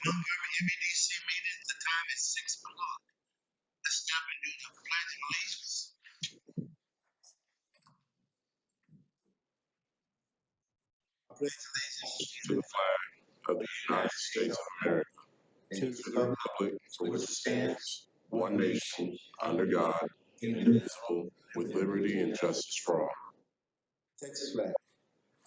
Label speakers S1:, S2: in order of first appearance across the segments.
S1: Montgomery MEDC meeting, the time is 6 o'clock. Let's stop and do the pledge of allegiance. I pledge allegiance
S2: to the flag of the United States of America and to the republic for which it stands, one nation, under God, indivisible, with liberty and justice for all.
S1: Texas flag.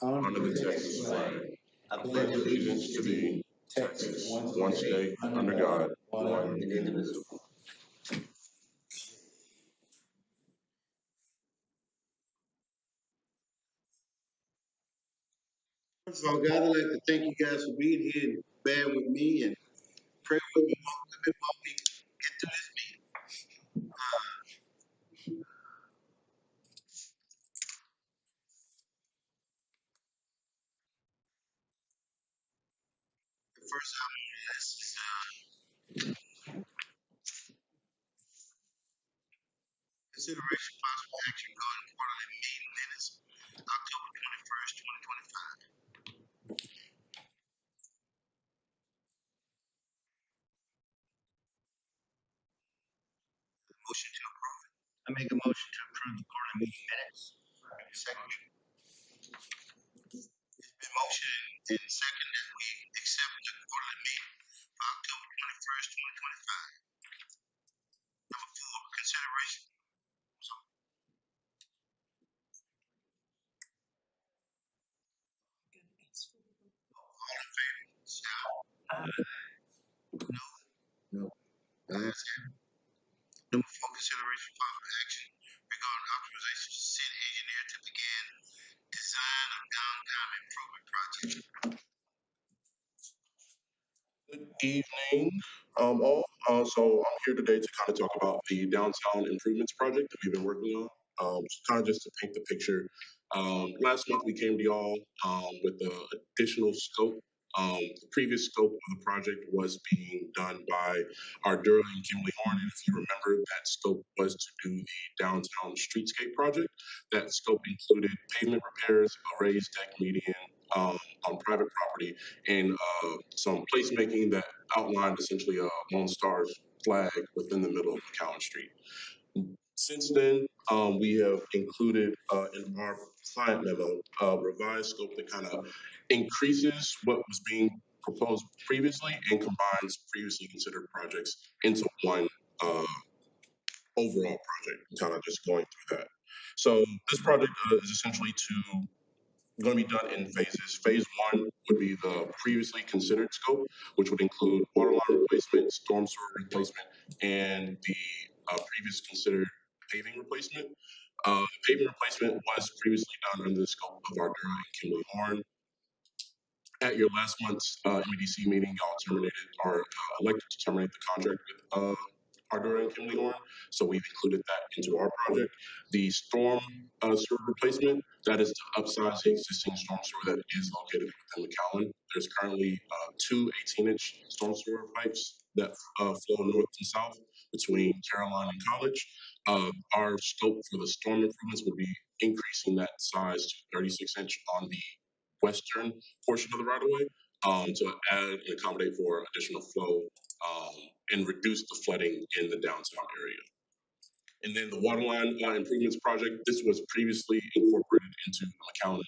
S2: Under the Texas flag, I pledge allegiance to thee, Texas, one state, under God, one and indivisible.
S1: First of all, guys, I'd like to thank you guys for being here and bearing with me and pray with me while we get through this meeting. The first item on the list is consideration of possible action regarding quarterly meeting minutes, October 21st, 2025. Motion to approve. I make a motion to approve the quarterly meeting minutes. Second. It's been motioned and second that we accept the quarterly meeting for October 21st, 2025. Number four, consideration. All in favor? Shout. No. Ayes have it. Number four, consideration of possible action regarding authorization to city engineer to begin design of downtown improvement project.
S2: Good evening, all. So I'm here today to kind of talk about the downtown improvements project that we've been working on. Kind of just to paint the picture. Last month we came to y'all with the additional scope. The previous scope of the project was being done by our Durham and Kimley Horn. And if you remember, that scope was to do the downtown streetscape project. That scope included pavement repairs, a raised deck median on private property, and some placemaking that outlined essentially a Lone Star's flag within the middle of McCowan Street. Since then, we have included in our client memo a revised scope that kind of increases what was being proposed previously and combines previously considered projects into one overall project, kind of just going through that. So this project is essentially going to be done in phases. Phase one would be the previously considered scope, which would include water line replacement, storm sewer replacement, and the previous considered paving replacement. Paving replacement was previously done under the scope of our Durham and Kimley Horn. At your last month's MEDC meeting, y'all terminated or elected to terminate the contract with Ardura and Kimley Horn. So we've included that into our project. The storm sewer replacement, that is to upsize the existing storm sewer that is located within McAllen. There's currently two 18-inch storm sewer pipes that flow north and south between Caroline and College. Our scope for the storm improvements would be increasing that size to 36-inch on the western portion of the right of way to add and accommodate for additional flow and reduce the flooding in the downtown area. And then the waterline improvements project, this was previously incorporated into the McAllen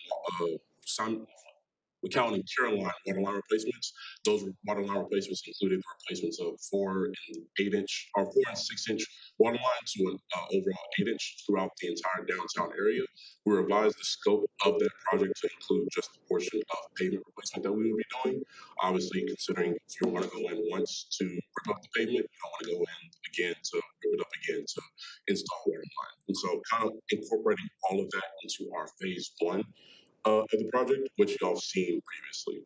S2: and Caroline waterline replacements. Those waterline replacements included the replacements of 4 and 8-inch or 4 and 6-inch waterline to an overall 8-inch throughout the entire downtown area. We revised the scope of that project to include just the portion of pavement replacement that we will be doing. Obviously, considering if you want to go in once to rip up the pavement, you don't want to go in again to rip it up again to install waterline. And so, kind of incorporating all of that into our phase one of the project, which y'all seen previously.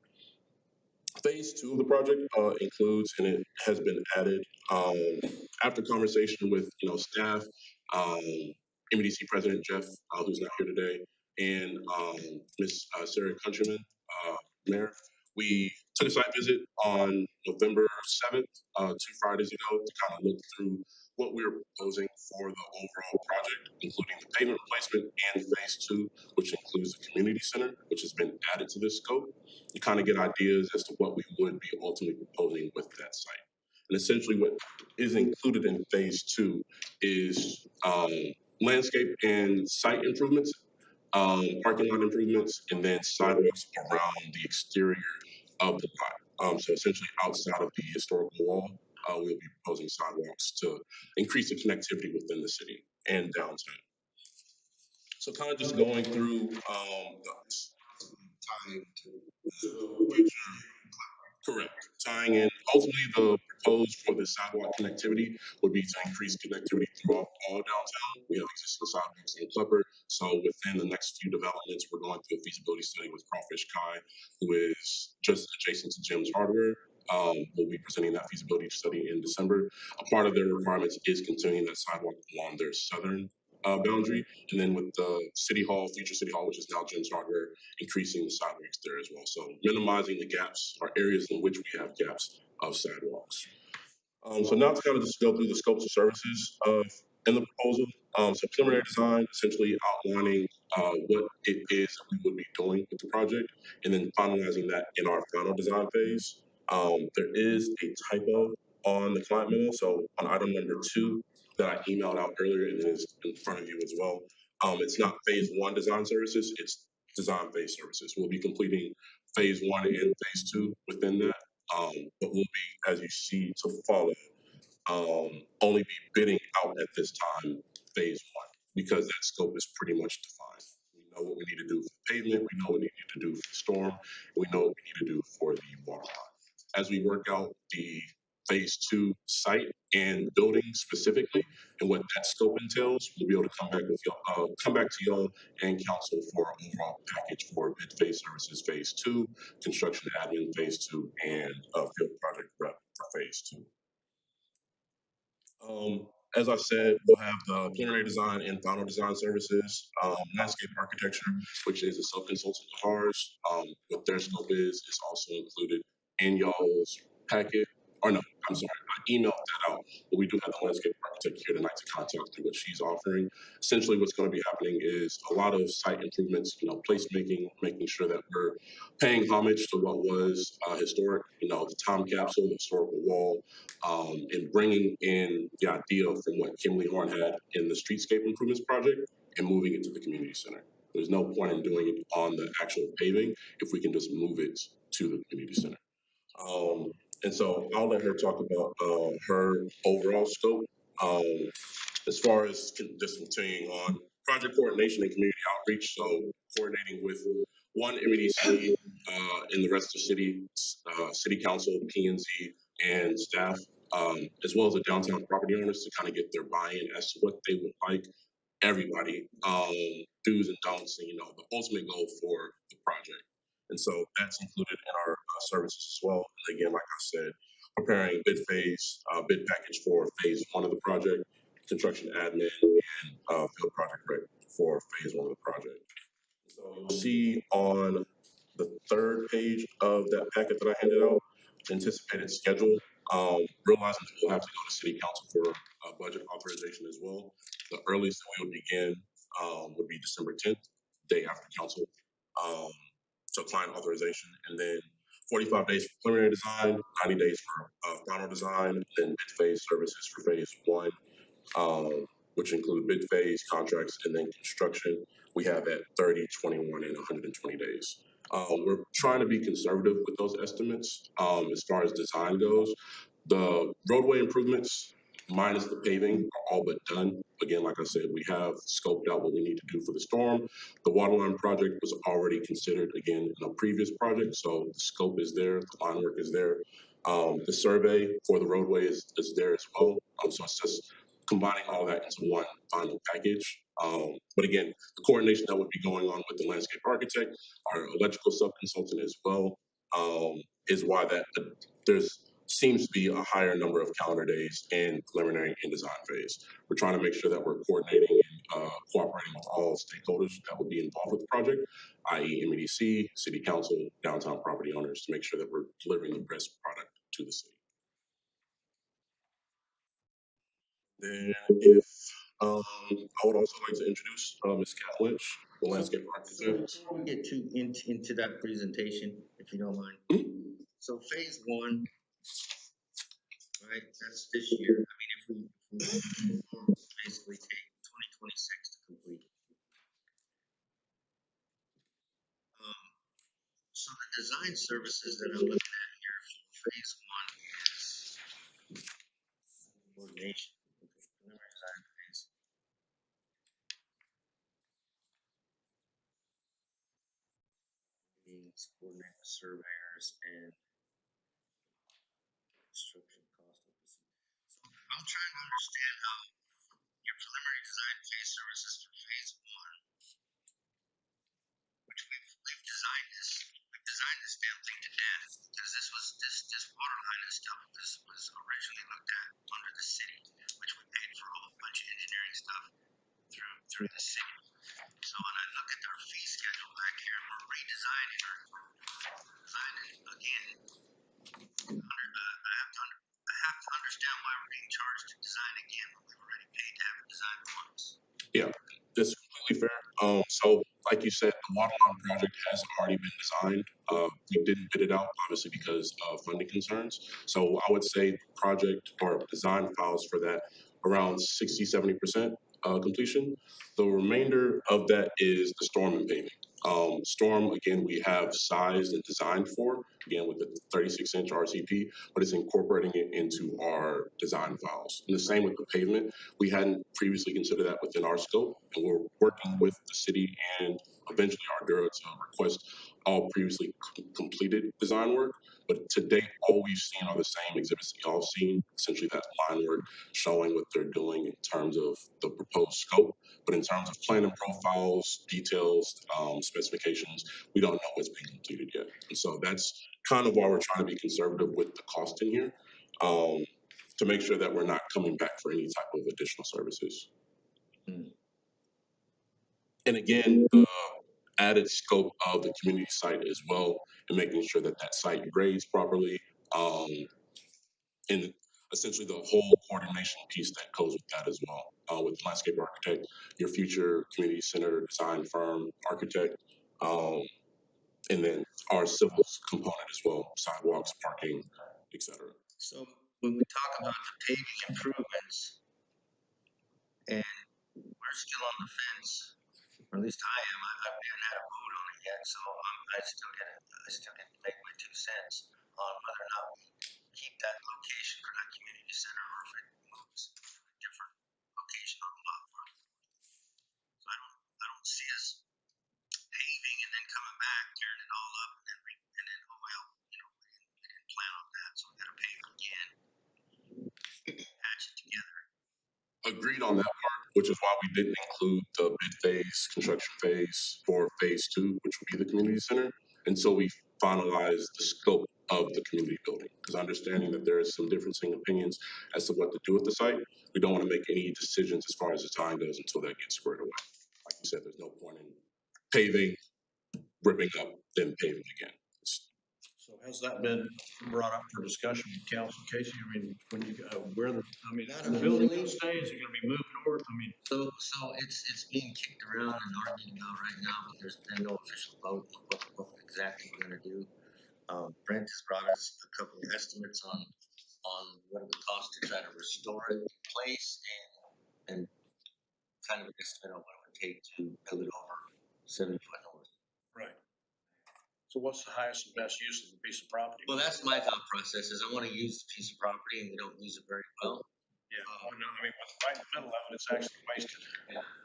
S2: Phase two of the project includes, and it has been added after conversation with staff, um, MEDC President Jeff, who's not here today, and Miss Sarah Countryman, Mayor. We took a site visit on November 7th, 2 Fridays ago, to kind of look through what we're proposing for the overall project, including the pavement replacement and phase two, which includes the community center, which has been added to this scope. You kind of get ideas as to what we would be ultimately proposing with that site. And essentially, what is included in phase two is landscape and site improvements, parking lot improvements, and then sidewalks around the exterior of the lot. So essentially, outside of the historical wall, we'll be proposing sidewalks to increase the connectivity within the city and downtown. So kind of just going through
S1: Tying to which
S2: correct. Tying in, ultimately, the proposed for the sidewalk connectivity would be to increase connectivity throughout all downtown. We have existing sidewalks in Klepper, so within the next few developments, we're going through a feasibility study with Crawfish Kai, who is just adjacent to Jim's Hardware. We'll be presenting that feasibility study in December. A part of their requirements is continuing that sidewalk along their southern boundary, and then with the City Hall, future City Hall, which is now Jim's Hardware, increasing the sidewalks there as well. So minimizing the gaps or areas in which we have gaps of sidewalks. So now to kind of just go through the scopes of services in the proposal. So preliminary design, essentially outlining what it is that we would be doing with the project, and then finalizing that in our final design phase. There is a typo on the client memo, so on item number 2 that I emailed out earlier and is in front of you as well. It's not phase 1 design services, it's design phase services. We'll be completing phase 1 and phase 2 within that, but we'll be, as you see to follow, only be bidding out at this time phase 1 because that scope is pretty much defined. We know what we need to do for pavement, we know what we need to do for the storm, we know what we need to do for the water line. As we work out the phase 2 site and building specifically and what that scope entails, we'll be able to come back with y'all, come back to y'all and council for an overall package for bid phase services phase 2, construction admin phase 2, and field project rep for phase 2. As I said, we'll have the preliminary design and final design services, landscape architecture, which is a sub-consultant of ours. What their scope is also included in y'all's packet. Or no, I'm sorry, I emailed that out, but we do have the landscape architect here tonight to contact through what she's offering. Essentially, what's going to be happening is a lot of site improvements, placemaking, making sure that we're paying homage to what was historic, the time capsule, the historical wall, and bringing in the idea from what Kimley Horn had in the streetscape improvements project and moving it to the community center. There's no point in doing it on the actual paving if we can just move it to the community center. And so I'll let her talk about her overall scope. Um, as far as just continuing on project coordination and community outreach, so coordinating with one MEDC and the rest of the city, city council, P&Z, and staff, as well as the downtown property owners to kind of get their buy-in as to what they would like everybody, do's and don'ts, and the ultimate goal for the project. And so that's included in our services as well. And again, like I said, preparing bid phase, bid package for phase 1 of the project, construction admin, and field project rep for phase 1 of the project. So you'll see on the third page of that packet that I handed out, anticipated schedule, realizing that we'll have to go to city council for budget authorization as well. The earliest that we would begin would be December 10th, day after council. So client authorization, and then 45 days for preliminary design, 90 days for final design, then bid phase services for phase 1, which include bid phase, contracts, and then construction. We have at 30, 21, and 120 days. We're trying to be conservative with those estimates as far as design goes. The roadway improvements, minus the paving, are all but done. Again, like I said, we have scoped out what we need to do for the storm. The waterline project was already considered, again, in a previous project, so the scope is there, the line work is there. The survey for the roadway is there as well. So it's just combining all that into one final package. But again, the coordination that would be going on with the landscape architect, our electrical sub-consultant as well, is why that there's seems to be a higher number of calendar days in preliminary and design phase. We're trying to make sure that we're coordinating and cooperating with all stakeholders that will be involved with the project, i.e. MEDC, City Council, downtown property owners, to make sure that we're delivering the best product to the city. Then, if I would also like to introduce Ms. Kat Lynch, the
S1: So,
S2: landscape
S1: so
S2: architect.
S1: before we get too into that presentation, if you don't mind.
S2: Mhm.
S1: So phase one, right? That's this year. I mean, if we basically take 2026 to complete. Um, so the design services that I'm looking at here for phase one is coordination. Preliminary design phase means coordinate with surveyors and construction cost. So I'm trying to understand how your preliminary design phase services for phase one, which we've designed this damn thing to death because this water line and stuff was originally looked at under the city, which we paid for a whole bunch of engineering stuff through the city. So when I look at our fee schedule back here, and we're redesigning or designing again. I have to understand why we're being charged to design again when we've already paid to have it designed once.
S2: Yeah, that's completely fair. So, like you said, the waterline project has already been designed. We didn't bid it out, obviously, because of funding concerns. So, I would say project or design files for that around 60, 70% completion. The remainder of that is the storm and paving. Storm, again, we have sized and designed for, again, with the 36-inch RCP, but it's incorporating it into our design files. And the same with the pavement. We hadn't previously considered that within our scope, and we're working with the city and eventually our Ardura to request all previously completed design work. But to date, all we've seen are the same exhibits that y'all seen, essentially that line work showing what they're doing in terms of the proposed scope. But in terms of plan and profiles, details, specifications, we don't know what's being completed yet. And so that's kind of why we're trying to be conservative with the cost in here. To make sure that we're not coming back for any type of additional services.
S1: Hmm.
S2: And again, the added scope of the community site as well, and making sure that that site grades properly, um, and essentially the whole coordination piece that goes with that as well, with landscape architect, your future community center design firm architect, um, and then our civils component as well, sidewalks, parking, etc.
S1: So when we talk about the paving improvements, and we're still on the fence, or at least I am. I haven't had a vote on it yet, so I still get to make my 2 cents on whether or not we keep that location for that community center or if it moves to a different location on the lot. So I don't see us paving and then coming back, tearing it all up, and then oh well, we didn't plan on that, so we got to pave again, patch it together.
S2: Agreed on that part, which is why we didn't include the bid phase, construction phase for phase two, which would be the community center, until we finalize the scope of the community building. Because understanding that there is some differencing opinions as to what to do with the site, we don't want to make any decisions as far as design goes until that gets squared away. Like you said, there's no point in paving, ripping up, then paving again.
S3: So has that been brought up for discussion with council, Casey? I mean, when you, where the, I mean,
S1: Not
S3: the building
S1: officially.
S3: gonna stay, is it gonna be moved north? I mean,
S1: So it's being kicked around and argued about right now, but there's been no official vote on what exactly we're gonna do. Brent has brought us a couple of estimates on what it would cost to try to restore it in place and kind of an estimate on what it would take to build it over 70 foot north.
S3: right. So what's the highest and best use of the piece of property?
S1: Well, that's my thought process is I want to use the piece of property and we don't use it very well.
S3: Yeah, oh, no, I mean, right in the middle of it, it's actually wasted.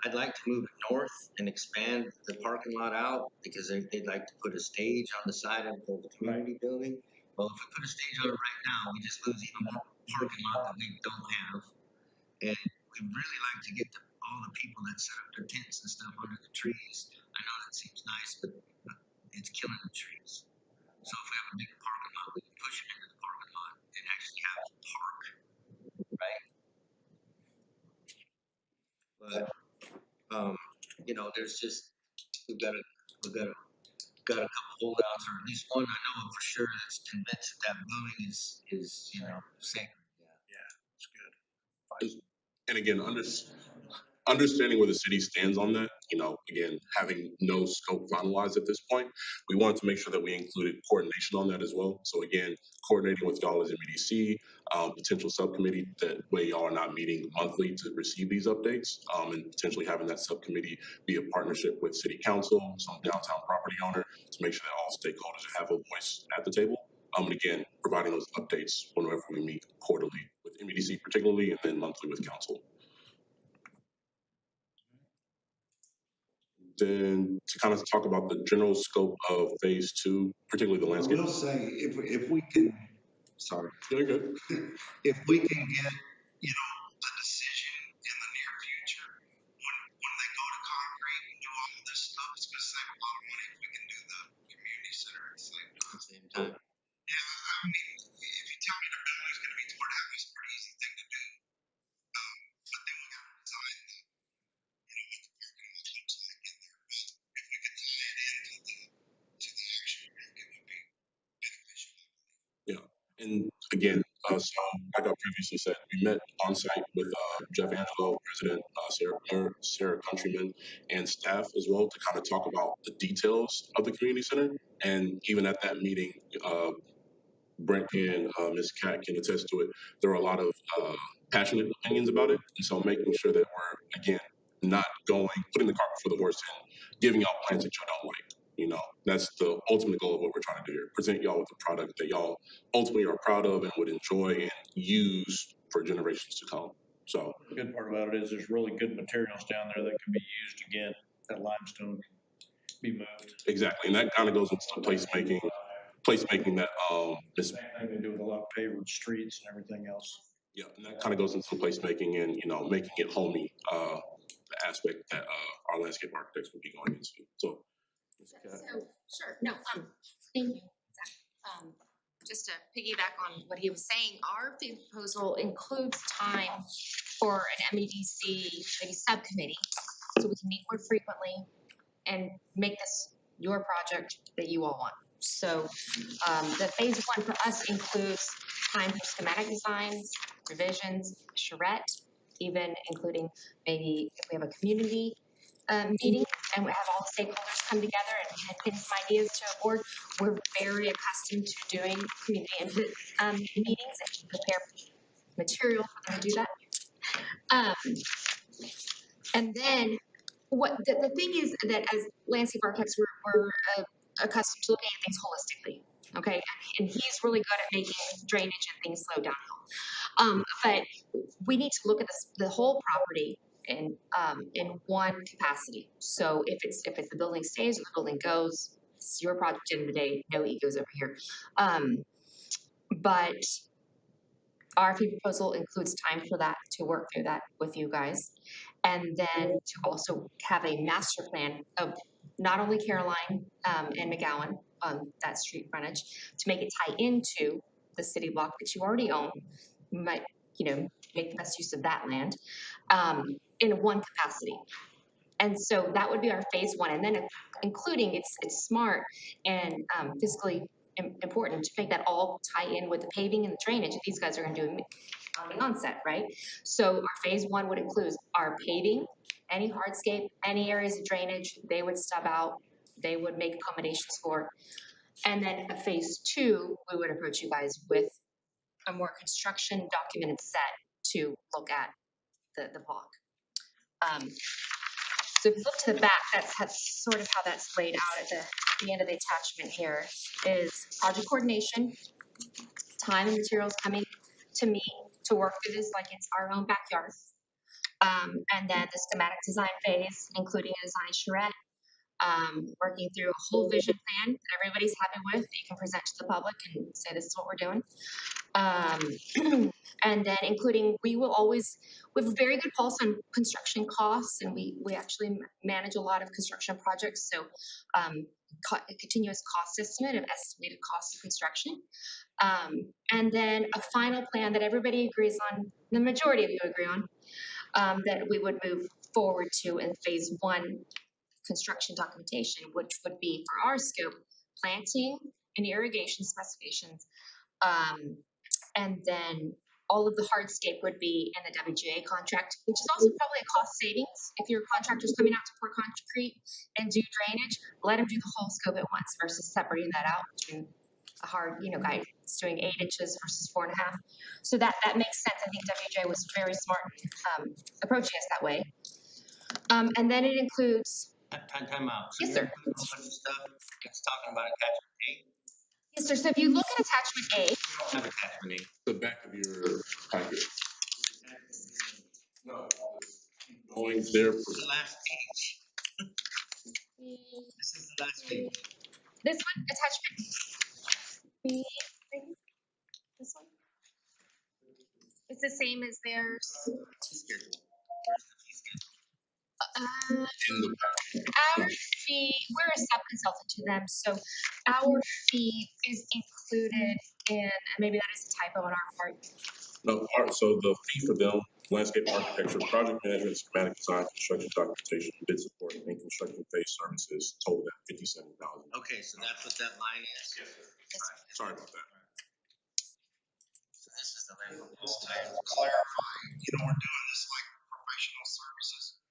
S1: I'd like to move it north and expand the parking lot out because they'd like to put a stage on the side of the community building. Well, if we put a stage on it right now, we just lose even more parking lot that we don't have. And we'd really like to get all the people that set up their tents and stuff under the trees. I know that seems nice, but it's killing the trees. So if we have a bigger parking lot, we can push it into the parking lot and actually have a park, right? But there's just we've got a couple holdouts, or at least one I know of for sure that's convinced that that building is sacred. Yeah.
S3: Yeah, it's good.
S2: And again, understanding where the city stands on that, again, having no scope finalized at this point, we wanted to make sure that we included coordination on that as well. So again, coordinating with y'all as MEDC, potential subcommittee, that way y'all are not meeting monthly to receive these updates, and potentially having that subcommittee be a partnership with city council, some downtown property owner, to make sure that all stakeholders have a voice at the table. And again, providing those updates whenever we meet quarterly with MEDC particularly, and then monthly with council. Then to kind of talk about the general scope of phase two, particularly the
S1: I
S2: landscape.
S1: will say, if we can, sorry,
S2: Very good.
S1: if we can get, a decision in the near future, when they go to concrete and do all of this stuff, it's gonna save a lot of money if we can do the community center at the same time. Yeah, I mean, if you tell me the building's gonna be torn down, it's a pretty easy thing to do. But then we gotta design the, what the parking lot looks like in there. But if we could tie it to the actual work, it would be beneficial.
S2: Yeah. And again, so like I previously said, we met on site with Jeff Angelo, President Sarah Countryman, and staff as well to kind of talk about the details of the community center. And even at that meeting, Brent and Ms. Cat can attest to it. There are a lot of passionate opinions about it, and so making sure that we're again not putting the cart before the horse and giving y'all plans that you don't like. That's the ultimate goal of what we're trying to do here. Present y'all with a product that y'all ultimately are proud of and would enjoy and use for generations to come. So
S3: The good part about it is there's really good materials down there that can be used again. That limestone can be moved.
S2: exactly, and that kind of goes into placemaking that is
S3: Same thing they do with a lot of paved streets and everything else.
S2: yeah, and that kind of goes into placemaking and making it homey, the aspect that our landscape architects would be going into. So,
S4: So, sure, no, thank you. Just to piggyback on what he was saying, our fee proposal includes time for an MEDC, maybe subcommittee, so we can meet more frequently and make this your project that you all want. So, the phase one for us includes time for schematic designs, revisions, charrette, even including maybe if we have a community meeting and we have all the stakeholders come together and get some ideas to a board. We're very accustomed to doing community input meetings and prepare material for them to do that. And then the thing is that as landscape architects, we're accustomed to looking at things holistically. Okay, and he's really good at making drainage and things slow downhill. But we need to look at the whole property in one capacity. So if the building stays or the building goes, it's your project at the end of the day, no egos over here. But our fee proposal includes time for that, to work through that with you guys. And then to also have a master plan of not only Caroline and McGowan, that street frontage, to make it tie into the city block that you already own. You might, make the best use of that land in one capacity. And so that would be our phase one. And then including it's smart and fiscally important to make that all tie in with the paving and the drainage that these guys are going to do on the onset, right? So our phase one would include our paving, any hardscape, any areas of drainage, they would stub out, they would make accommodations for. And then a phase two, we would approach you guys with a more construction documented set to look at the block. So if you look to the back, that's sort of how that's laid out at the end of the attachment here is project coordination, time and materials coming to me to work through this like it's our own backyard. And then the schematic design phase, including a design charrette, working through a whole vision plan that everybody's happy with that you can present to the public and say this is what we're doing. And then including, we have a very good pulse on construction costs, and we actually manage a lot of construction projects. So a continuous cost estimate of estimated cost of construction. And then a final plan that everybody agrees on, the majority of you agree on, that we would move forward to in phase one construction documentation, which would be for our scope, planting and irrigation specifications, and then all of the hardscape would be in the WGA contract, which is also probably a cost savings. If your contractor's coming out to pour concrete and do drainage, let him do the whole scope at once versus separating that out between a hard, guy that's doing 8 inches versus 4.5. So that makes sense. I think WGA was very smart approaching us that way. And then it includes.
S5: Time out. So
S4: Yes,
S5: you're
S4: sir.
S5: putting a bunch of stuff. It's talking about attachment A.
S4: Yes, sir. So if you look at attachment A,
S5: Not attachment A.
S2: The back of your packet. No, going there
S5: This
S2: for
S5: is the last page. This is the last page.
S4: this one, attachment B, this one. It's the same as theirs.
S5: Fee schedule. Where's the fee schedule?
S2: in the packet.
S4: Our fee, we're a sub-consultant to them, so our fee is included in, maybe that is a typo on our part.
S2: No, so the fee for them, landscape architecture, project management, schematic design, construction documentation, bid support, and construction phase services totaled at $57,000.
S5: Okay, so that's what that line is?
S2: Yes, sir. Sorry about that.
S5: So this is the label.
S1: To clarify, we're doing this like professional services,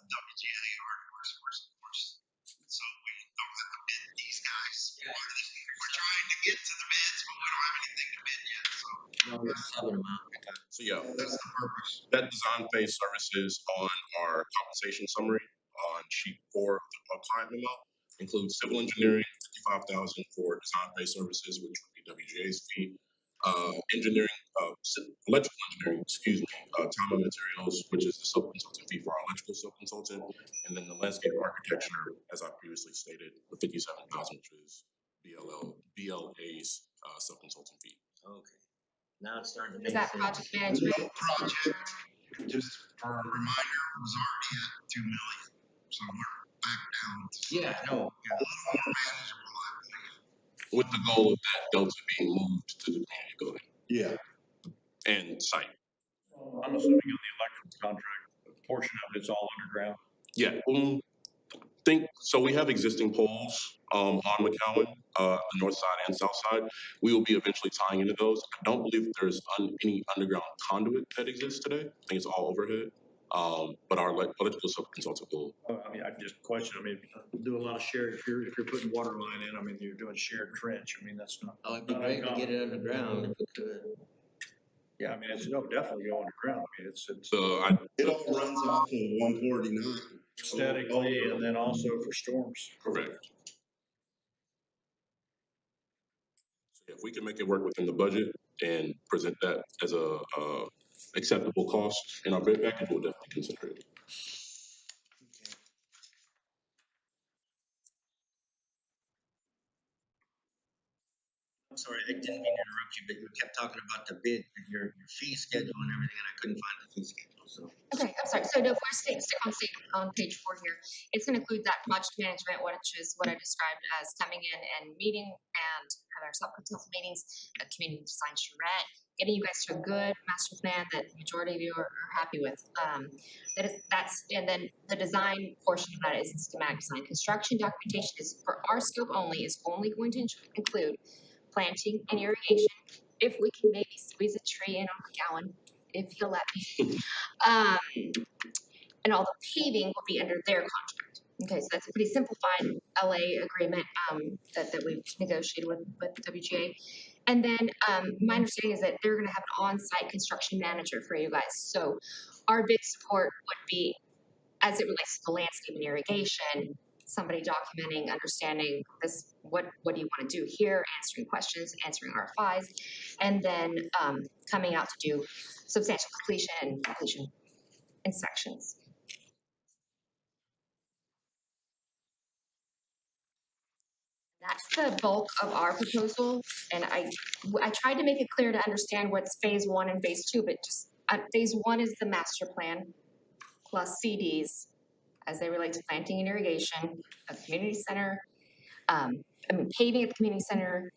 S1: WGA or so we don't have to bid these guys. We're trying to get to the bids, but we don't have anything to bid yet, so
S5: No, we're subbing them out.
S2: So yeah,
S1: that's the purpose.
S2: that design phase services on our compensation summary on sheet 4 of the client memo includes civil engineering, $55,000 for design phase services, which would be WGA's fee. Engineering, electrical engineering, time and materials, which is the sub-consultant fee for our electrical sub-consultant, and then the landscape architecture, as I previously stated, the $57,000, which is BLA's sub-consultant fee.
S5: Okay. Now it's starting to
S4: Is
S5: make
S4: that
S5: sense.
S4: project management?
S1: No project, just for a reminder, was already at 2 million, so we're back down to
S5: Yeah, no.
S1: a little more manageable, I believe.
S2: With the goal of that delta being moved to the community building
S1: Yeah.
S2: and site.
S3: I'm assuming on the electrical contract, a portion of it's all underground.
S2: Yeah, so we have existing poles on McCowan, the north side and south side. We will be eventually tying into those. I don't believe there's any underground conduit that exists today. I think it's all overhead. But our electrical sub-consultant will.
S3: I mean, I just question, do a lot of shared, if you're putting water line in, you're doing shared trench, that's not.
S5: Oh, it'd be great to get it underground if we could.
S3: Yeah, it's definitely go underground, it's
S1: It all runs off of 149.
S3: aesthetically and then also for storms.
S2: Correct. So if we can make it work within the budget and present that as a acceptable cost in our bid package, we'll definitely consider it.
S5: I'm sorry, I didn't mean to interrupt you, but you kept talking about the bid, your fee schedule and everything, and I couldn't find the fee schedule, so.
S4: Okay, I'm sorry. So no, if we're stick on page 4 here, it's going to include that project management, which is what I described as coming in and meeting and having our sub-consultant meetings, a community design charrette, getting you guys to a good master plan that the majority of you are happy with. And then the design portion of that is schematic design. Construction documentation is for our scope only, is only going to include planting and irrigation. If we can maybe squeeze a tree in on McGowan, if he'll let me. And all the paving will be under their contract. Okay, so that's a pretty simplified LA agreement that we've negotiated with WGA. And then my understanding is that they're going to have an on-site construction manager for you guys. So our bid support would be, as it relates to the landscape and irrigation, somebody documenting, understanding this, what do you want to do here, answering questions, answering RFIs, and then coming out to do substantial completion inspections. That's the bulk of our proposal, and I tried to make it clear to understand what's phase 1 and phase 2, but just phase 1 is the master plan plus CDs as they relate to planting and irrigation, a community center, paving at the community center,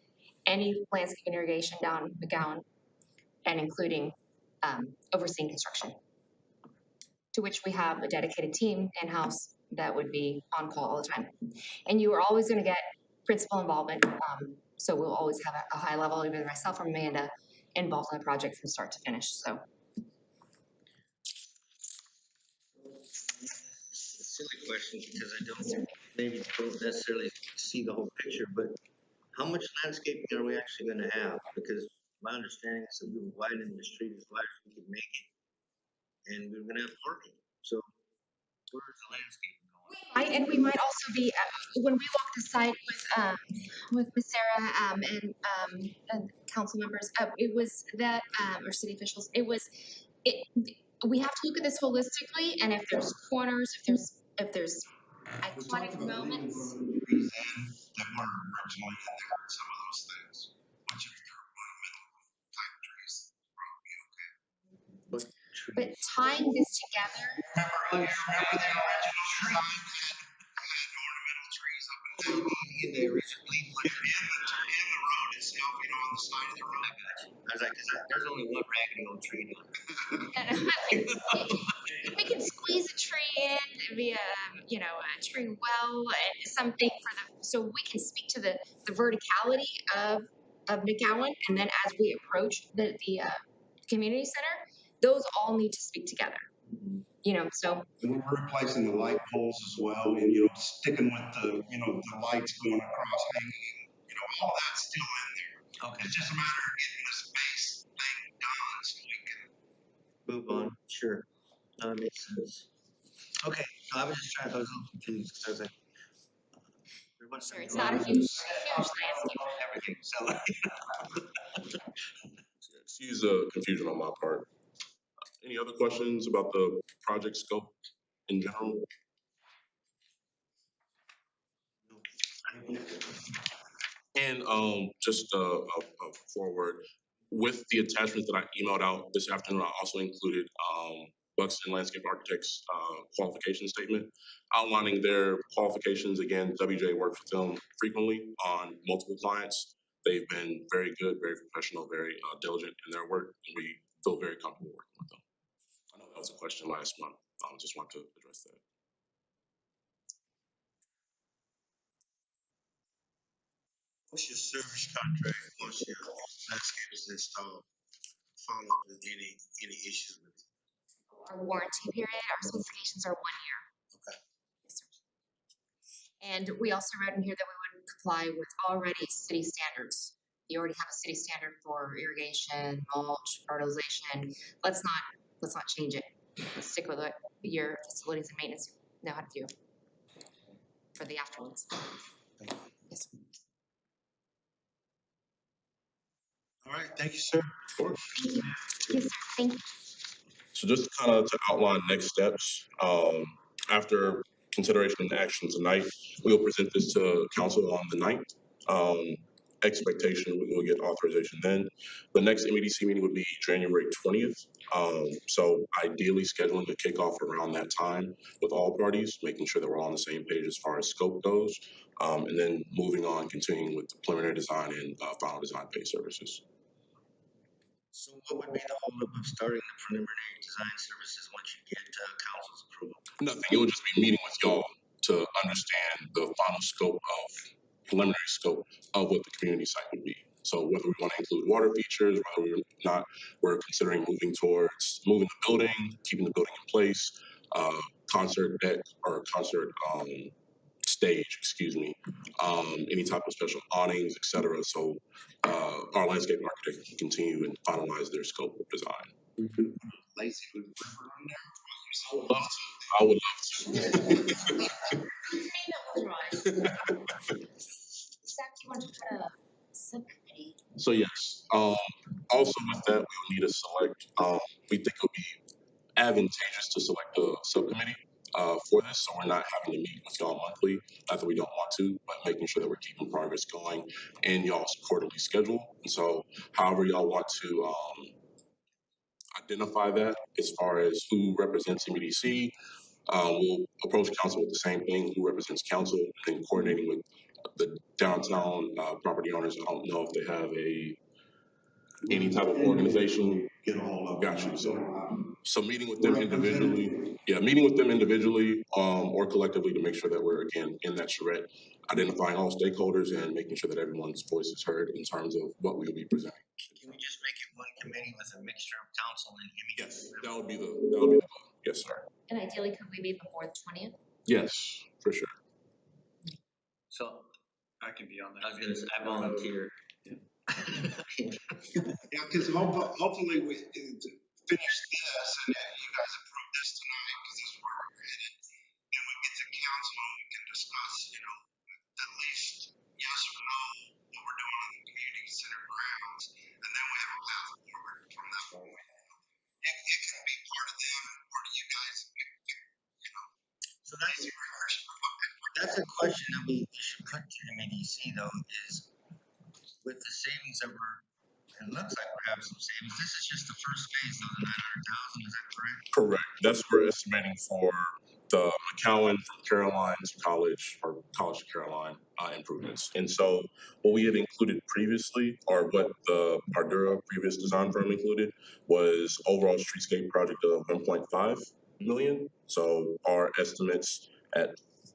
S4: any landscape and irrigation down McGowan, and including overseeing construction, to which we have a dedicated team in-house that would be on call all the time. And you are always going to get principal involvement, so we'll always have a high level, either myself or Amanda, involved in the project from start to finish, so.
S5: Silly question, because I maybe don't necessarily see the whole picture, but how much landscaping are we actually gonna have? Because my understanding is that we were widening the street as wide as we could make it, and we were gonna have parking. So where's the landscaping going?
S4: Right, and we might also be, when we walked the site with Miss Sarah, and council members, it was that, or city officials, we have to look at this holistically, and if there's corners, if there's
S1: We talked
S4: iconic
S1: about leaving
S4: moments.
S1: some of the trees in that were originally in there, some of those things. Which if they're ornamental type trees, probably okay.
S5: What
S4: But
S5: trees?
S4: tying this together,
S1: Remember the original design had ornamental trees up and down
S5: In the originally put it in.
S1: in the road itself, you know, on the side of the road.
S5: I got you. I was like, 'cause there's only one raggedy old tree down
S4: we can squeeze a tree in via, a tree well and something so we can speak to the verticality of McGowan, and then as we approach the community center, those all need to speak together. So
S1: And we're replacing the light poles as well, and sticking with the lights going across, hanging, all that's still in there.
S5: Okay.
S1: It's just a matter of getting the space thing done so we can.
S5: Move on. Sure. That makes sense. Okay. I was just trying. I was a little confused because I was like,
S4: sure, it's not a huge landscape.
S5: everything. So
S2: Excuse confusion on my part. Any other questions about the project scope in general? And just a forward, with the attachments that I emailed out this afternoon, I also included Buxton Landscape Architects qualification statement outlining their qualifications. Again, WJ worked with them frequently on multiple clients. They've been very good, very professional, very diligent in their work, and we feel very comfortable working with them. I know that was a question last month. Just want to address that.
S1: What's your service contract once your landscape is installed? Follow up with any issues with it.
S4: Our warranty period, our specifications are 1 year.
S1: Okay.
S4: Yes, sir. And we also wrote in here that we would comply with already city standards. You already have a city standard for irrigation, mulch, fertilization. Let's not change it. Let's stick with what your facilities and maintenance know how to do for the afterwards. Yes.
S1: All right. Thank you, sir.
S2: Of course.
S4: Yes, sir. Thank you.
S2: So just kind of to outline next steps, after consideration and action tonight, we will present this to council on the 9th. Expectation, we will get authorization then. The next MEDC meeting would be January 20th. So ideally scheduling a kickoff around that time with all parties, making sure that we're all on the same page as far as scope goes, and then moving on, continuing with the preliminary design and final design phase services.
S5: So what would be the holdup of starting the preliminary design services once you get council's approval?
S2: Nothing. It would just be meeting with y'all to understand the final scope of preliminary scope of what the community site would be. So whether we want to include water features, whether we're not, we're considering moving towards moving the building, keeping the building in place, concert deck or concert stage, excuse me, any type of special awnings, etc. So our landscape architect can continue and finalize their scope of design.
S1: Lazy with the river on there.
S2: I would love to. I would love to.
S4: Zach, you want to put a subcommittee?
S2: So yes. Also with that, we will need to select. We think it'll be advantageous to select a subcommittee for this, so we're not having to meet with y'all monthly. Not that we don't want to, but making sure that we're keeping progress going in y'all's quarterly schedule. And so, however y'all want to identify that, as far as who represents MEDC, we'll approach council with the same thing: who represents council, and coordinating with the downtown property owners. I don't know if they have a any type of organization.
S1: Get all of
S2: Got
S1: them.
S2: you. So meeting with them individually, meeting with them individually, or collectively to make sure that we're again in that charrette, identifying all stakeholders and making sure that everyone's voice is heard in terms of what we will be presenting.
S5: Can we just make it one committee with a mixture of council and MED?
S2: Yes, that would be the goal. Yes, sir.
S4: And ideally, could we meet before the 20th?
S2: Yes, for sure.
S5: So,
S3: I can be on that.
S5: I was gonna say, I volunteer.
S1: Yeah, because hopefully we finish this and then you guys approve this tonight, because this is where we're headed. Then we get to council and we can discuss, at least yes or no, what we're doing on the community center grounds. And then we have a path forward from that point. It can be part of them, or do you guys,
S5: So that's a question that we should put to MEDC though, is with the savings that it looks like we're having some savings. This is just the first phase of the 900,000, is that correct?
S2: Correct. That's what we're estimating for the McCowan from Caroline to College, or College to Caroline improvements. And so what we had included previously, or what the Ardura previous design firm included, was overall streetscape project of 1.5 million. So our estimates at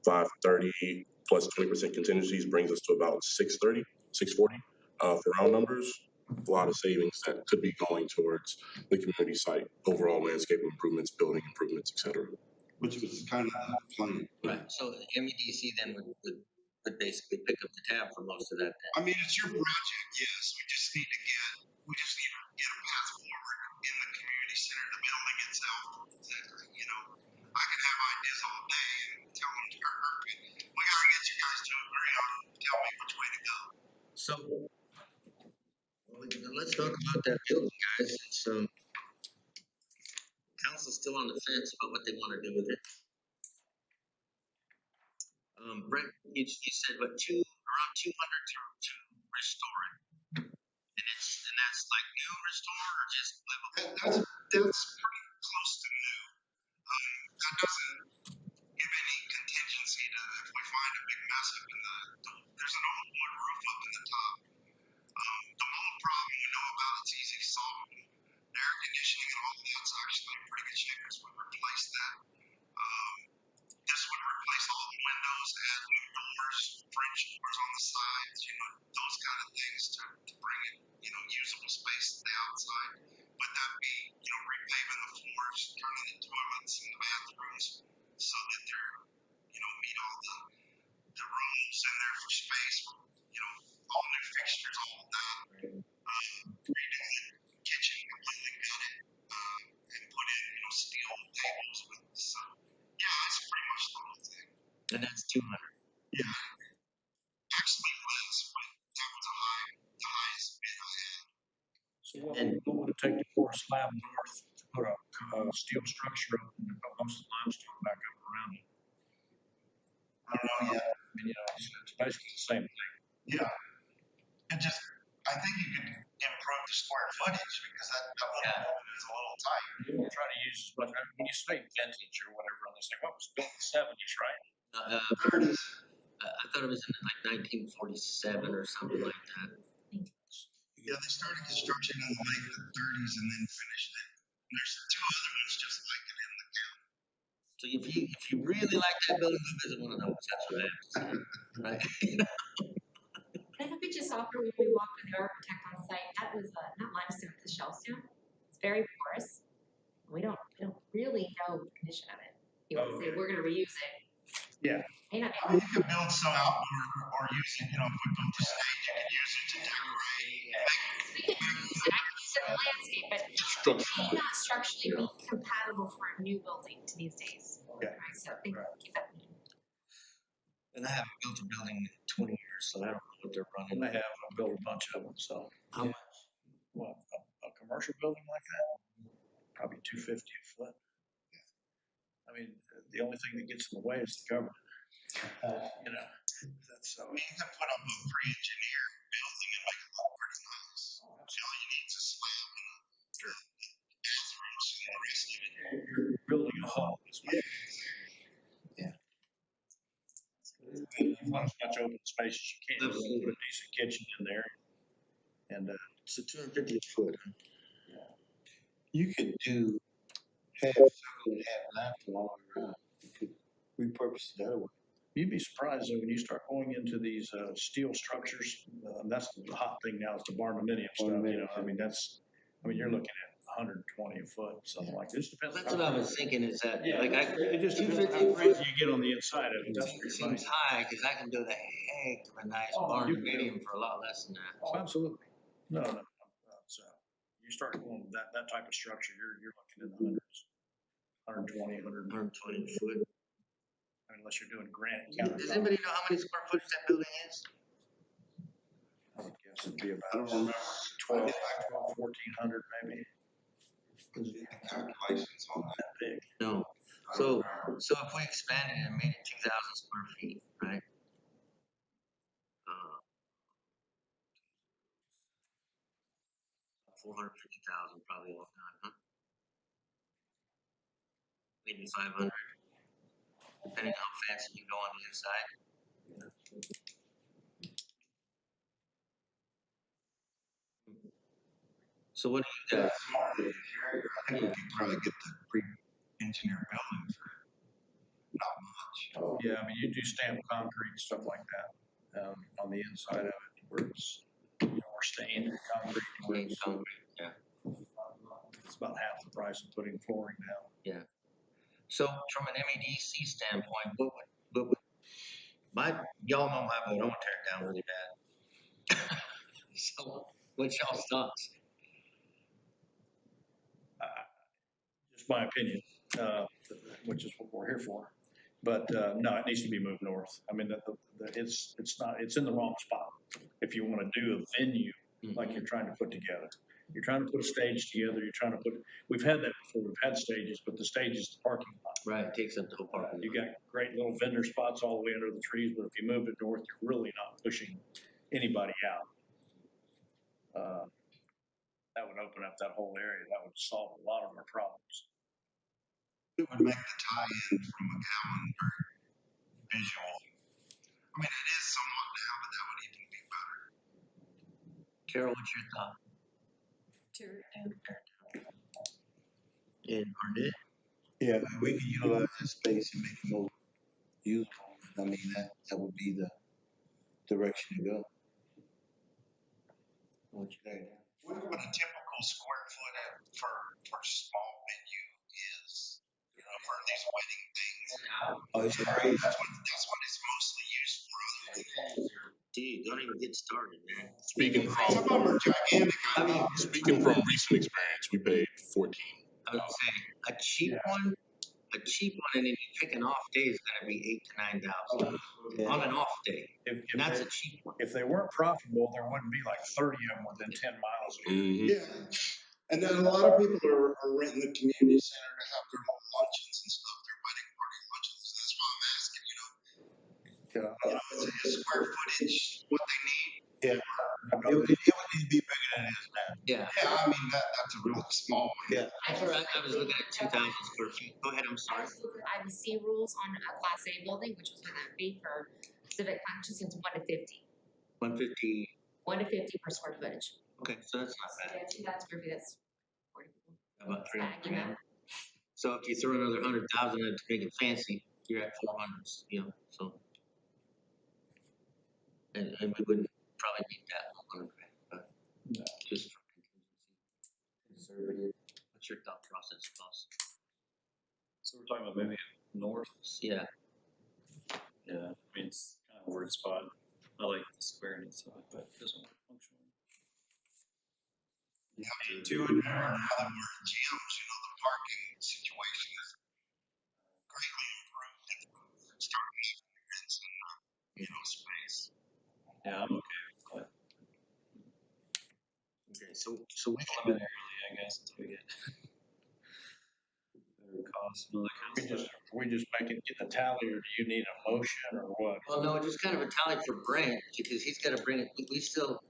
S2: 530 plus 20% contingencies brings us to about 630, 640 for round numbers. A lot of savings that could be going towards the community site, overall landscape improvements, building improvements, et cetera.
S1: which was kind of the plan.
S5: Right. So the MEDC then would basically pick up the tab for most of that then.
S1: I mean, it's your project, yes. We just need to get a path forward in the community center, the building itself. I can have ideas all day and tell them to hurt, but we gotta get you guys to agree on, tell me which way to go.
S5: So, let's talk about that building, guys. So, council's still on the fence about what they want to do with it. Brent, you said what, around 200 to restore it, and that's like new restore or just livable?
S1: That's pretty close to new. That doesn't give any contingency to if we find a big mess up in there's an old wood roof up in the top. The mold problem we know about, it's easy to solve. The air conditioning and all that's actually in pretty good shape because we replaced that. This would replace all the windows, add new doors, French doors on the sides, those kind of things to bring it, usable space to the outside. But that be, repaving the floors, turning the toilets and the bathrooms so that they're, meet all the rooms in there for space, all new fixtures, all of that. Redo the kitchen, completely gut it, and put in, steel tables with some. Yeah, that's pretty much the whole thing.
S5: And that's 200.
S1: Yeah. Actually less, but that was the highest bid I had.
S3: So what would it take to pour a slab north to put a steel structure up and put most of the limestone back up around it?
S1: I don't know yet.
S3: I mean, it's basically the same thing.
S1: Yeah. I think you could improve the square footage because that one building is a little tight.
S3: You want to try to use, like, when you say vintage or whatever on this thing, what was built in the 70s, right?
S1: 30s.
S5: I thought it was in like 1947 or something like that.
S1: Yeah, they started construction in the late 30s and then finished it. And there's two other ones just like it in the county.
S5: So if you really like that building, go visit one of those. That's what I have to say. Right?
S4: And if I could just offer, when we walked with the architect on site, that was not limestone, it's shellstone. It's very porous. We don't really know the condition of it. You would say we're going to reuse it.
S3: Yeah.
S4: May not
S1: I mean, you could build some outdoor or use it, if we built the stage, you could use it to decorate.
S4: I can use it in the landscape, but it may not structurally be compatible for a new building to these days.
S3: Okay.
S4: Right, so I think keep that in mind.
S5: And I haven't built a building in 20 years, so I don't know what they're running.
S3: And they have built a bunch of them, so.
S5: How much?
S3: Well, a commercial building like that, probably $250 a foot. I mean, the only thing that gets in the way is the government. That's so.
S1: I mean, you can put up a pre-engineered building and make it look pretty nice. All you need is a slab and the bathrooms and the rest of it.
S3: You're building a home. Yeah. You want as much open space as you can. Put a decent kitchen in there. And
S5: So 250 a foot.
S1: You could do half circle and half left all the way around. You could repurpose it that way.
S3: You'd be surprised though, when you start going into these, steel structures, that's the hot thing now is the barnuminium stuff, you know, I mean, you're looking at 120 a foot, something like this, depends.
S5: That's what I was thinking is that,
S3: Yeah,
S5: like,
S3: it just depends
S5: 250
S3: how
S5: a
S3: crazy
S5: foot
S3: you get on the inside of it, that's where your money.
S5: seems high, cause I can build a heck of a nice
S3: Oh,
S5: barn
S3: you can
S5: medium for a lot less than that.
S3: Oh, absolutely. No, so, you start going with that type of structure, you're looking in the hundreds, 120,
S5: 120 a foot.
S3: unless you're doing granite
S5: Does
S3: countertop.
S5: anybody know how many square foot that building is?
S3: I would guess it'd be
S1: I
S3: about
S1: don't remember.
S3: 12, 1400 maybe,
S1: The calculations on that.
S3: that big.
S5: No. So if we expanded it and made it 2,000 square feet, right? 450,000 probably all done, huh? Maybe 500, depending how fancy you go on the inside. So what do you got?
S1: Smart engineer, I think we could probably get the pre-engineered building for not much.
S3: Yeah, I mean, you do stamped concrete, stuff like that, on the inside of it, where it's, or stained concrete, where
S5: Stained
S3: it's,
S5: concrete, yeah.
S3: it's about half the price of putting flooring down.
S5: So from an MEDC standpoint, what would y'all know my vote, I'm gonna tear it down really bad. So what's y'all's thoughts?
S3: Just my opinion, which is what we're here for. But, no, it needs to be moved north. I mean, it's in the wrong spot. If you wanna do a venue like you're trying to put together. You're trying to put a stage together, we've had that before, we've had stages, but the stage is the parking lot.
S5: Right, it takes up the whole parking lot.
S3: You got great little vendor spots all the way under the trees, but if you moved it north, you're really not pushing anybody out. That would open up that whole area, that would solve a lot of our problems.
S1: It would make the tie-in from McGowan very visual. I mean, it is somewhat now, but that would even be better.
S5: Carol, what's your thought? And Arnett?
S1: Yeah, we could utilize this space and make it more usable. I mean, that would be the direction to go. What you think? What a typical square foot for small venue is, for these wedding things. Oh, it's crazy. That's what it's mostly used for.
S5: Dude, don't even get started, man.
S2: Speaking
S1: Some of them are gigantic.
S5: I mean,
S2: speaking from recent experience, we paid 14.
S5: I would say a cheap one, and then if you pick an off day, is gonna be 8,000 to 9,000
S1: Yeah.
S5: on an off day.
S3: If
S5: And that's
S3: they,
S5: a cheap one.
S3: if they weren't profitable, there wouldn't be like 30 of them within 10 miles.
S2: Mm-hmm.
S1: Yeah. And then a lot of people are renting the community center to have their own luncheons and stuff, their wedding party luncheons. That's why I'm asking, is a square footage what they need? Yeah. It would need to be bigger than it is now.
S5: Yeah.
S1: Yeah, I mean, that's a really small one. Yeah.
S5: That's where I was looking at 2,000 square feet. Go ahead, I'm sorry.
S4: I was looking at IBC rules on a Class A building, which was what that would be for civic functions, it's 1 to 50.
S5: 150.
S4: 1 to 50 per square footage.
S5: Okay, so that's not bad.
S4: Yeah, 2,000 square feet, that's 40 people.
S5: About 300
S4: Yeah.
S5: grand. So if you throw another 100,000 in to make it fancy, you're at 400s, so. And we wouldn't probably need that 100 grand, but
S3: No.
S5: just for contingency. Conservative. What's your thought process, boss?
S6: So we're talking about maybe north.
S5: Yeah.
S6: Yeah, I mean, it's kind of a weird spot. I like the squareness of it, but it doesn't work functionally.
S1: You have to do it now that we're in gyms, the parking situation is greatly improved if we start having events in, space.
S6: Yeah, I'm okay with
S5: Okay, so we can
S6: preliminarily, I guess, until we get better costs and all that kind of stuff.
S3: We just get a tally, or do you need a motion or what?
S5: Well, no, just kind of a tally for Brent, because he's gotta bring it, we've still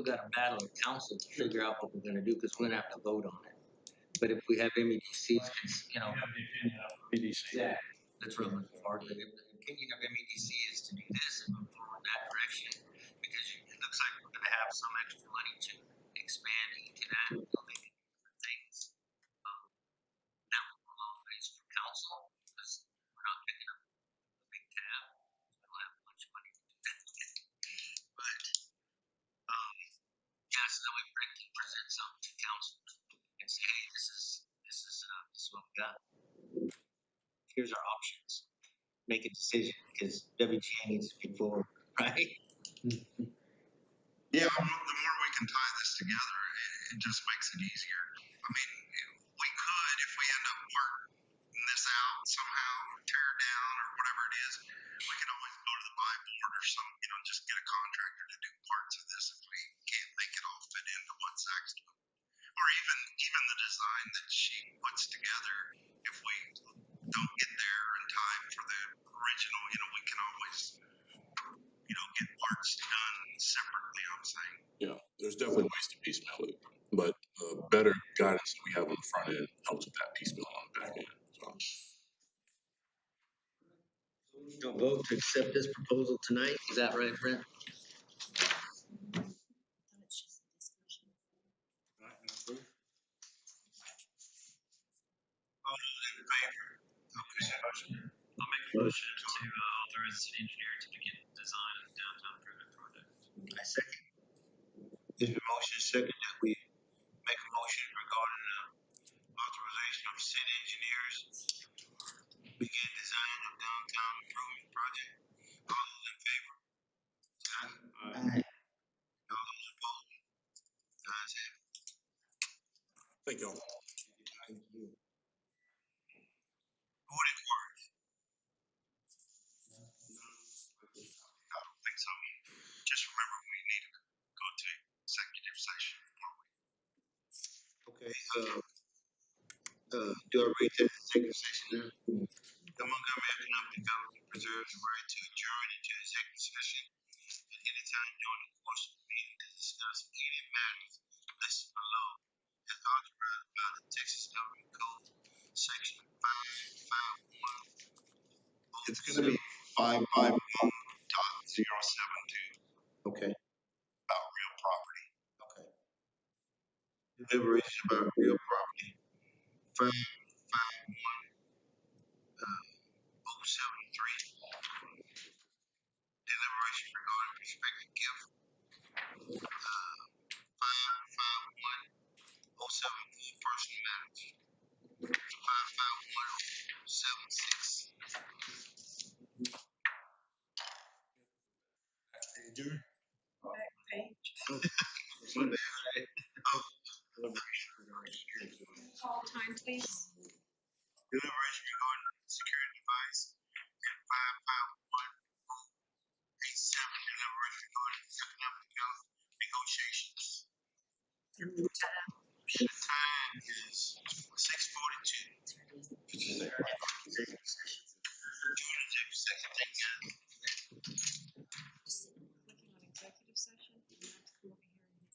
S5: gotta battle the council to figure out what we're gonna do, because we're gonna have to vote on it. But if we have MEDCs,
S3: You have the opinion of BDC.
S5: that's what I'm looking for. The opinion of MEDC is to do this and move forward in that direction, because it looks like we're gonna have some extra money to expend. then we can present something to council and say, hey, this is what we got. Here's our options. Make a decision because WGA needs to be forward, right?
S1: Yeah, the more we can tie this together, it just makes it easier. I mean, we could, if we end up parting this out somehow, or tear it down, or whatever it is, we can always go to the buy board or some, just get a contractor to do parts of this if we can't make it all fit into what Zach's doing. Or even the design that she puts together, if we don't get there in time for the original, we can always, get parts done separately, I'm saying.
S2: Yeah, there's definitely ways to piecemeal it, but better guidance that we have on the front end helps with that piecemeal on the back end. So.
S5: You'll vote to accept this proposal tonight. Is that right, Brent?
S1: All those in favor? Okay.
S6: I'll make a motion to authorize the city engineer to begin design of downtown improvement project.
S5: I second.
S1: There's been motion second that we make a motion regarding authorization of city engineers begin design of downtown improvement project. All those in favor?
S5: Aye.
S1: All those opposed? Ayes have it.
S2: Thank y'all.
S1: Thank you. Voting cards? I don't think so. Just remember we need to go to executive session. Okay, do I read that executive session now? The Montgomery Economic Development preserves the right to adjourn into executive session at any time during the course of the meeting to discuss any matters listed below as authorized by the Texas Government Code, Section 551. It's going to be 551.072. Okay. About real property. Okay. Deliberation about real property. 551.073. Deliberation regarding prospective gift. 551.074 personal matters. 551.076. Adjourn. My bad. Oh.
S4: Call time, please.
S1: Deliberation regarding security device. And 551.087. Deliberation regarding economic health negotiations. And the time is 6:42. Executive session. Adjourn executive session. Thank you.
S4: Clicking on executive session, you have to come over here.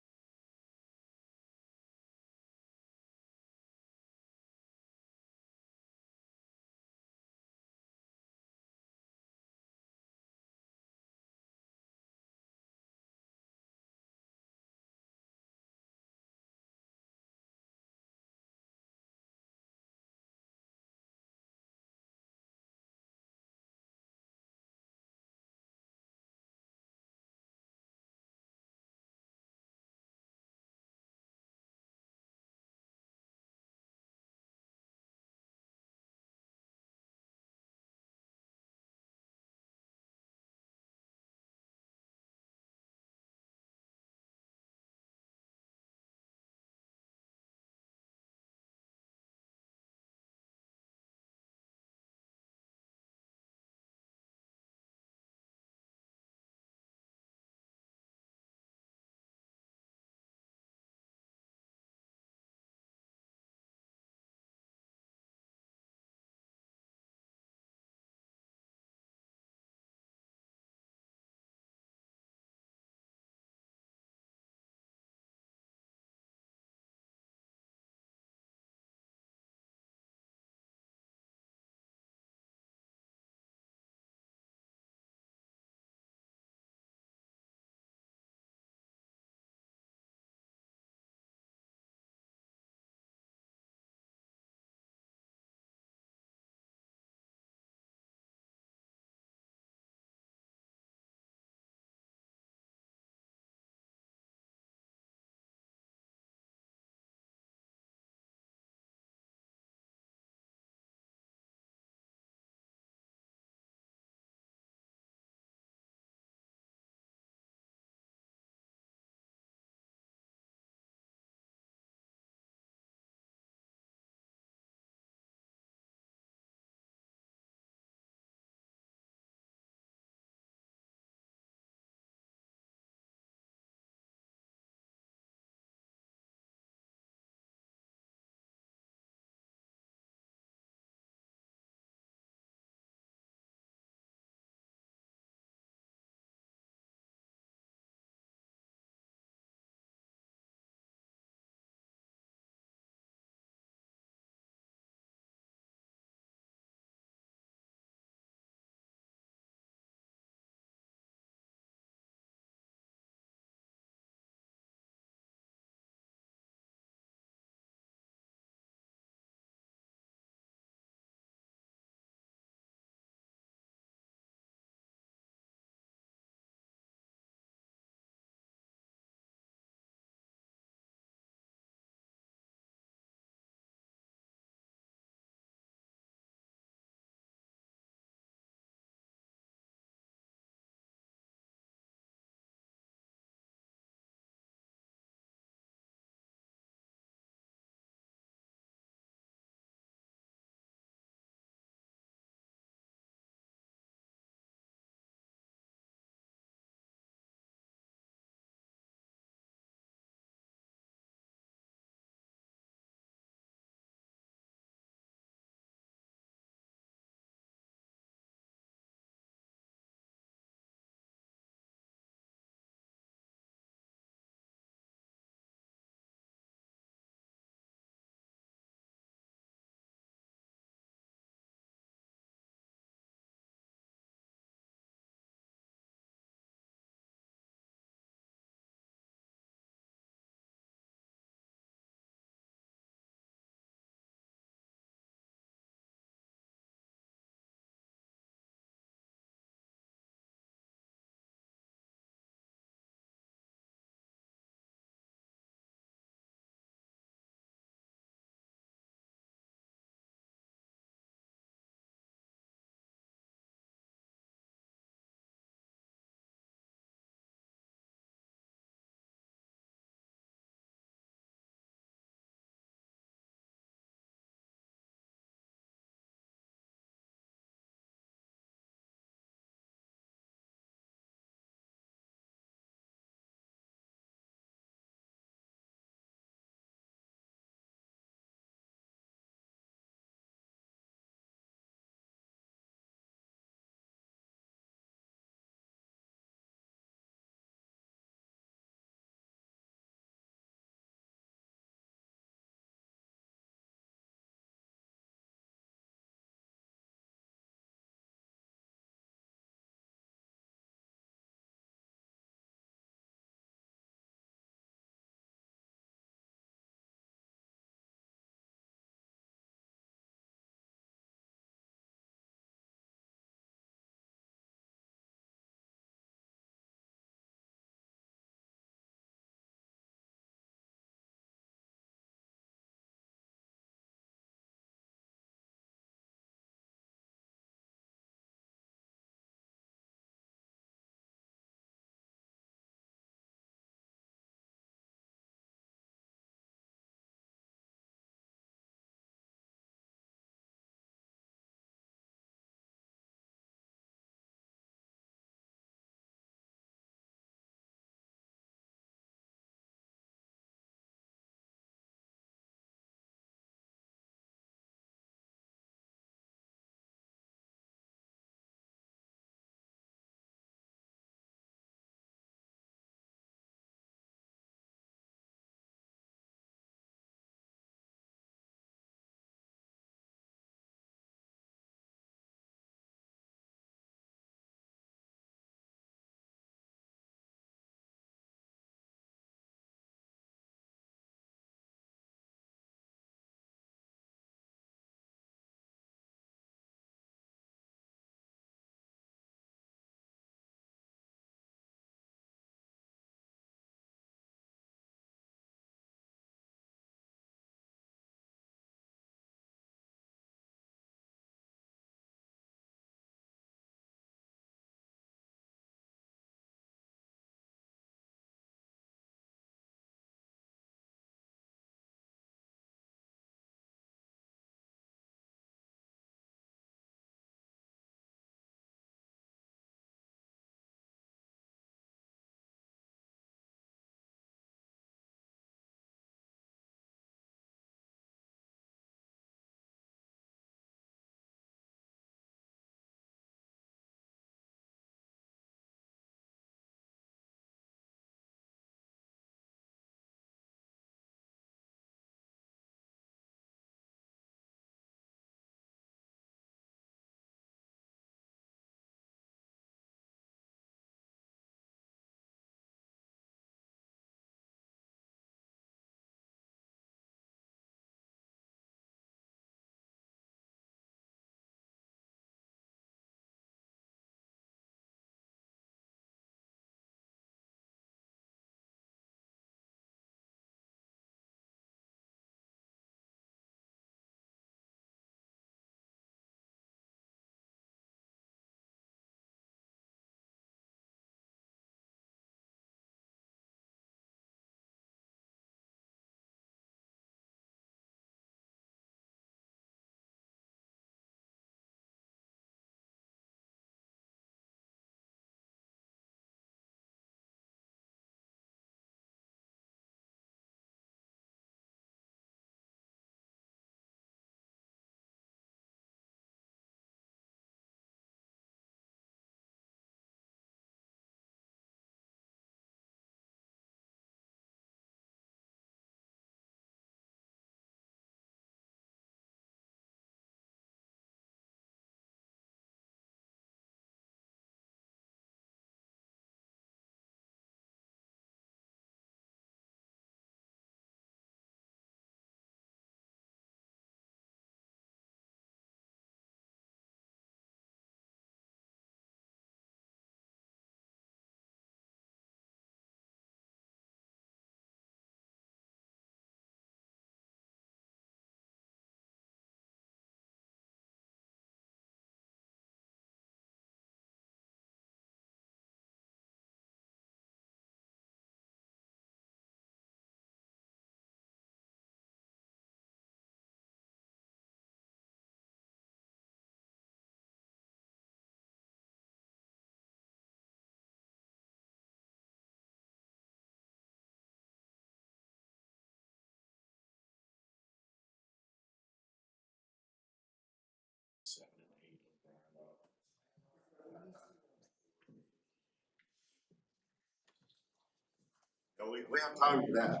S2: So we have time for that,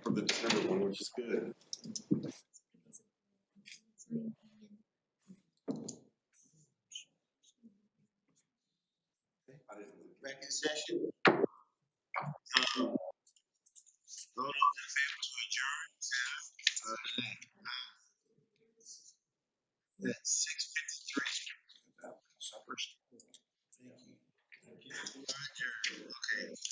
S2: for the December one, which is good.
S1: Back in session. All those in favor to adjourn, at 6:53. Okay.